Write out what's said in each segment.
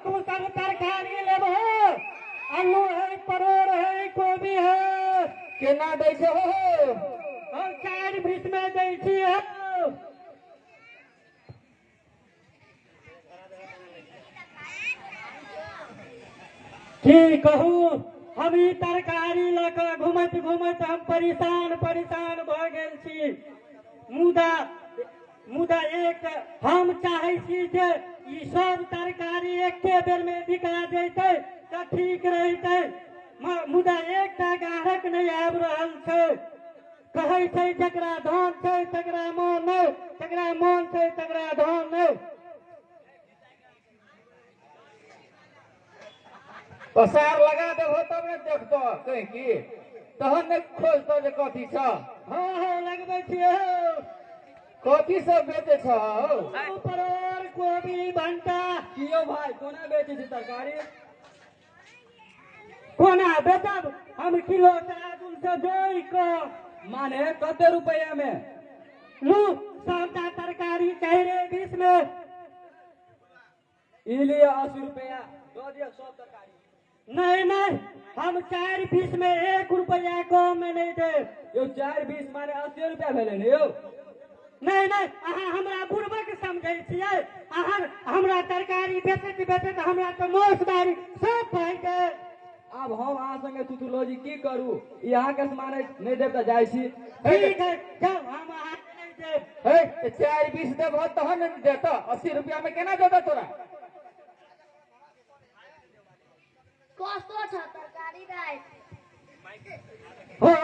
तू सब तरकारी लेबो आलू है परोड़ है कोबी है केना दै छै हो हम 4-20 में दै छियै की कहू हम ई तरकारी लऽ कऽ घुमैत घुमैत हम परेशान भऽ गेल छी मुदा एक हम चाहै छी जे ई सब तरकारी एके बेर में बिका जैतै तऽ ठीक रहितै मुदा एकटा ग्राहक नहीं आबि रहल छै कहै छै जकरा धन छै तकरा मोन नहीं तकरा मोन छै तकरा धन नहीं पसार लगा देबो तब ने देखतो कहीं की तहन ने खोजतो जे कथी छ हाँ लगबै छियै कथी सब बेचे छ परोड़ कोबी भंटा कियो भाई कोना बेचे छै तरकारी कोना बेचब हम किलो सरादुल से जोई को माने कते रुपया में लू सबटा तरकारी चाहिए 20 में ई लिए 80 रुपया दो दियो सब तरकारी नहीं हम 4-20 में 1 रुपया कम में नहीं दे यो 4-20 माने 80 रुपया भेलै ने यो नहीं अहाँ हमरा बुड़बक समझै छियै अहाँ हमरा तरकारी बेचैत हमरा तो मोसदारी सब पाइ दे अब हम अहाँ संगे तुतुलोजी की करू ई अहाँ के समान नहीं देब त जाइ छी ठीक है जाओ हम अहाँ नहीं देब हे 4-20 देबो तहन न देत 80 रुपया में केना देत तोरा कस्तो छ तरकारी दाइ हो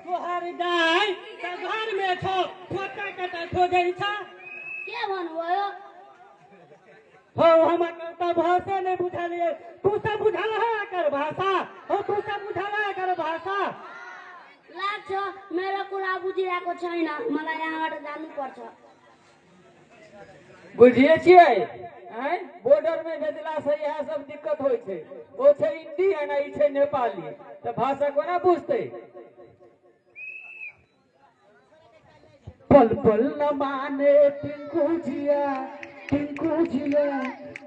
तोहर दाइ त घर में छो छोटा कटा खोजै छ के भन्नुभयो हो हमर त भाषा नहीं बुझलिए तू सब बुझल कर भाषा हो तू सब बुझल कर भाषा लाग्छ मेरो कुरा बुझिरहेको छैन मलाई यहाँबाट जानुपर्छ बुझिए छियै हैं बॉर्डर में भेजला से यह सब दिक्कत होय छै ओ छै हिंदी है ना ई छै नेपाली त भाषा कोना बुझतै पल पल न माने टिंकू जिया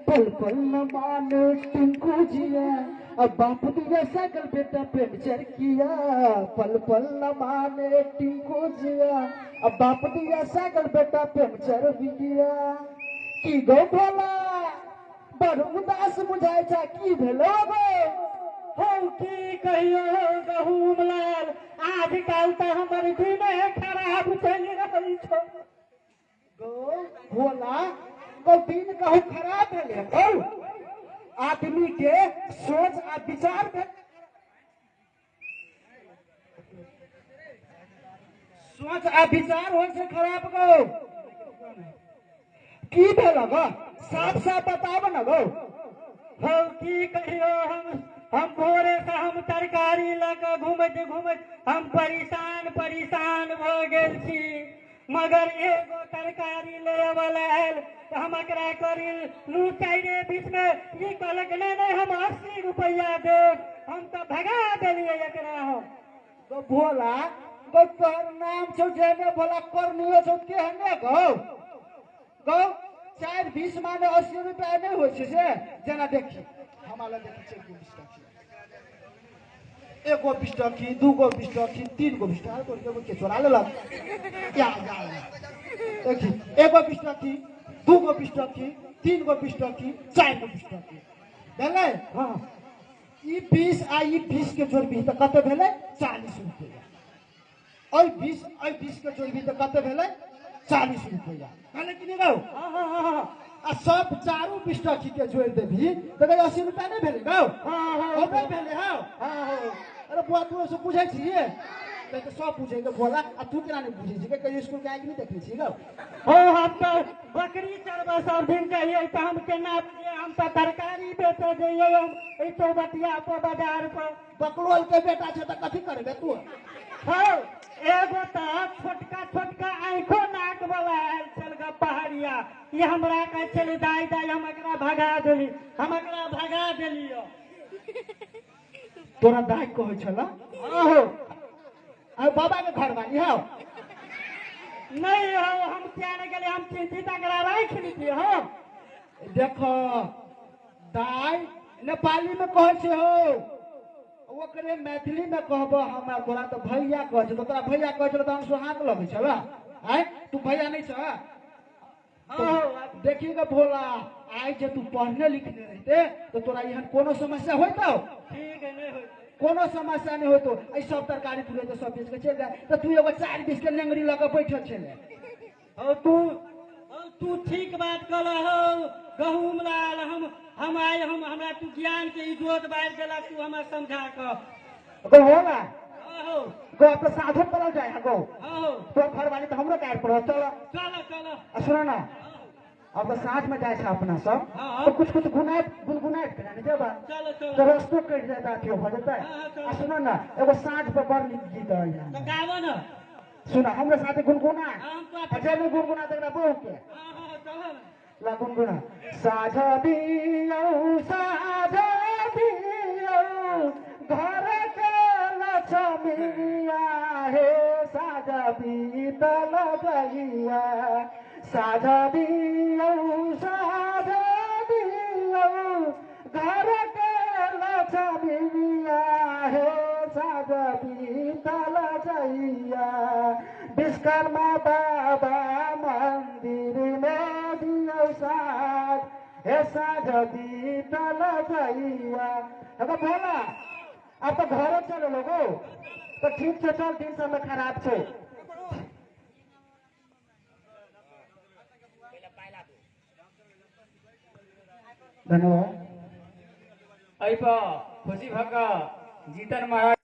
पल पल न माने टिंकू जिया अब बाप दिया साइकिल बेटा पंचर किया पल पल न माने टिंकू जिया अब बाप दिया साइकिल बेटा पंचर भी किया की गो भोला बड़ उदास बुझाय छ की भेलो गो हो की कहियो गहूम लाल आजकल तो हमर दिन खराब चल रहल छ गो भोला गो दिन कहू खराब भेले गो आदमी के सोच आ विचार में सोच आ विचार हो से खराब गो की भेल गो साफ साफ बताब न गो हो की कहियो हम भोरे से हम तरकारी लगा घूमत हम परेशान भ गेल छी मगर एगो तरकारी ले वाला आयल तो हम एकरा करी लू 4-20 में ई कहलक नहीं हम 80 रुपया देब हम तो भगा देलिए एकरा हम तो भोला गो तोहर नाम छौ जेने भोला करनियो छौ केहने गो 4-20 माने 80 रुपया नहीं हो छै से जना देखी हमारा देखी छै 20 टकी एगो 20 टकी 2 गो 20 टकी 3 गो 20 टकी तो एगो के चोरा लेलक क्या देखी एगो 20 टकी 2 गो 20 टकी 3 गो 20 टकी 4 गो 20 टकी भेलै हां ई 20 आ ई 20 के जोड़बी त कते भेलै 40 रुपया ओइ 20 के जोड़बी त कते भेलै 40 रुपया कहले कि नहीं गौ हां आ सब चारू 20 टकी के जोड़ देबी त 80 रुपया नहीं भेलै गौ हां भेलै हां अरे बुआ तू से पूछे छिए तो सब पूछे तो बोला आ तू केना नहीं पूछे छी कहियो स्कूल के आगे नहीं देखले छी गौ हो हम तो बकरी चरबा सब दिन कहिए त हम केना हम तो तरकारी बेचे जइए हम ए तो बतिया पर बाजार पर बकलोल के बेटा छ त कथि करबे तू हो एगो त छोटका आंखो नाक वाला आयल चल ग पहाड़िया ये हमरा कह चल दाई हम एकरा भगा देलियो तोरा दाई कहै छला आहो आ बाबा के घर बानी हो नहीं हो हम क्या न गेले हम चिंतित करा राख लीजिए हो देखो दाई नेपाली में कहे छे हो ओकरे मैथिली में कहबो हमरा तोरा तो भैया कहे छे तो तोरा भैया कहे छे तो हम सुहाग लगे छला आय तू भैया नहीं छ तो देखिएगा भोला आज जे तू पढ़ने लिखने रहते तो तोरा यहाँ कोनो समस्या होता ठीक है नहीं हो कोनो समस्या नहीं होतो ऐ सब तरकारी तुले तो सब बेच के चल जाए तो तू एगो 4 20 के नेंगरी लगा बैठल छले और तू ठीक बात कल हो गहूम लाल हम आए हम हमरा तू ज्ञान के इज्जत बाढ़ देला तू हमरा समझा क गो होला हो गो तो साधन पड़ल जाए गो हो तो घर वाली तो हमरो काट पड़ो चलो चलो चलो सुनो ना अब तो साथ में जाए अपना सब हाँ। तो कुछ गुनगुनाट कराने जब चलो तो चलो रस्तो कट जाता थियो हो जाता हाँ, चलो। है सुनो ना एगो साँझ पर बड़ गीत है तो यहाँ गावो न सुनो हमरे साथे गुनगुना हम तो अच्छा में गुनगुना तकरा बहु के हाँ चलो न ला गुनगुना साझा दियो घर के लक्ष्मीया हे साझा बीतल गइया साझा दियो घर के लक्ष्मीया हे साझा बीतल गइया विश्वकर्मा बाबा मंदिर में दियो साथ हे साझा बीतल गइया अब भोला अब तो घरे चलो लोगो तो ठीक से चल दिन समय खराब छे धन्यवाद एहि पर खुशी भऽ कऽ जीतन महाराज